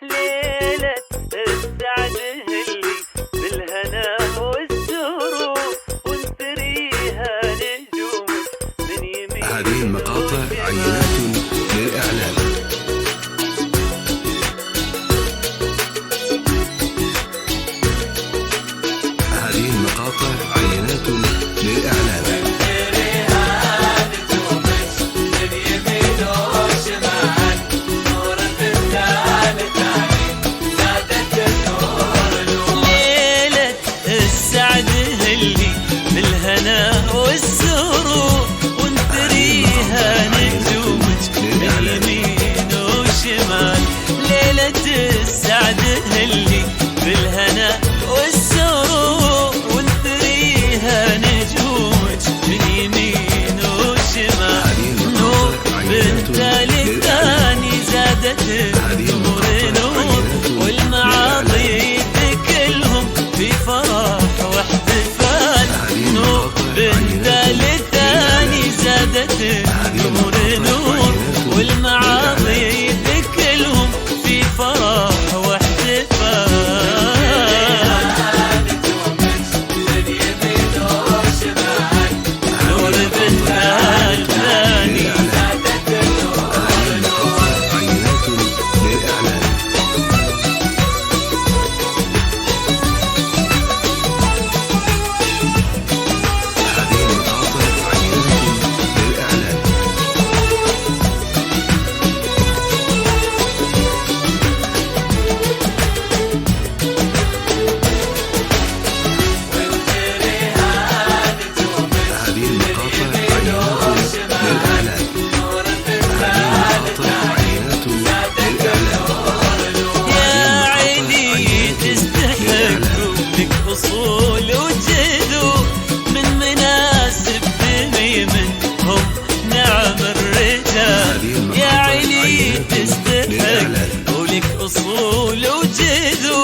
ليلة السعد اللي بالهنا والسرور وانثريها نجومك من يمين. هذه المقاطع عينات للإعلان. هذه المقاطع عينات للإعلان. بالهنا والسرور وانثريها نجومك من يمين وشمال. ليلة السعد اللي بالهنا والسرور وانثريها نجومك من يمين وشمال. نور بنت للثاني زادت النور نور والمعاطي كلهم في فرح واحتفال. نور بنت للثاني زادت النور نور والمعاطي كلهم في فرح واحتفال. نور بنت للثاني زادت النور نور عينات للإعلان. أصول وجذو من مناسب دمي منهم نعم الرجال. يا عيني تستحق ولك أصول وجذو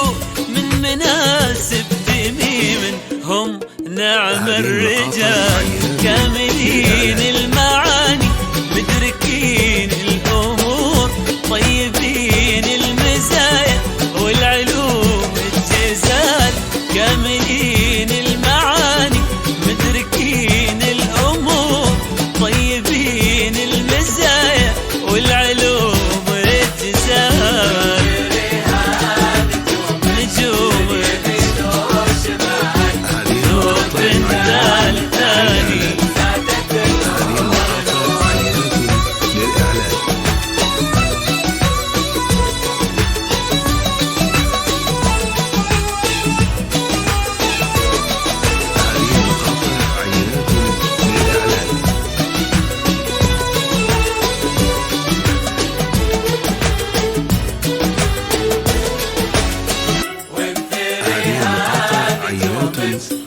من مناسب دمي منهم نعم الرجال. كاملين المعاني مدركين الأمور طيبين المزايا والعلوم الجزال. كاملين المعاني مدركين الأمور طيبين المزايا والعلوم الجزال. نجوم نور بنت الثاني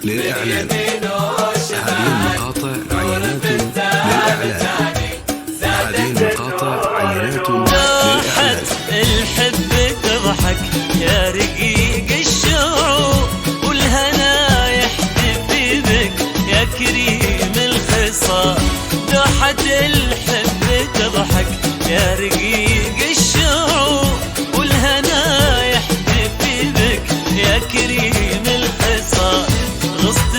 للإعلان. هذه المقاطع عينات للإعلان. هذه المقاطع عينات للإعلان. الحب تضحك يا رقيق الشعور والهنا يحتفي بك يا كريم الخصال. دوحة الحب تضحك يا رقيق الشعور والهنا يحتفي بك يا كريم الخصال. غصت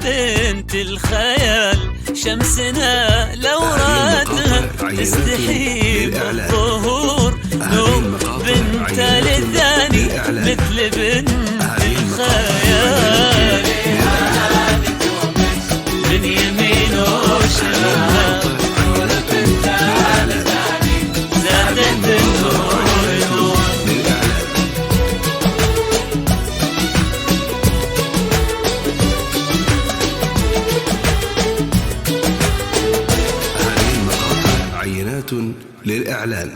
بنت الخيال، شمسنا لو رادها تستحيل الظهور، نوب بنت للثاني مثل بنت الخيال، من يمين وشمال زادت النور. عينات للإعلان.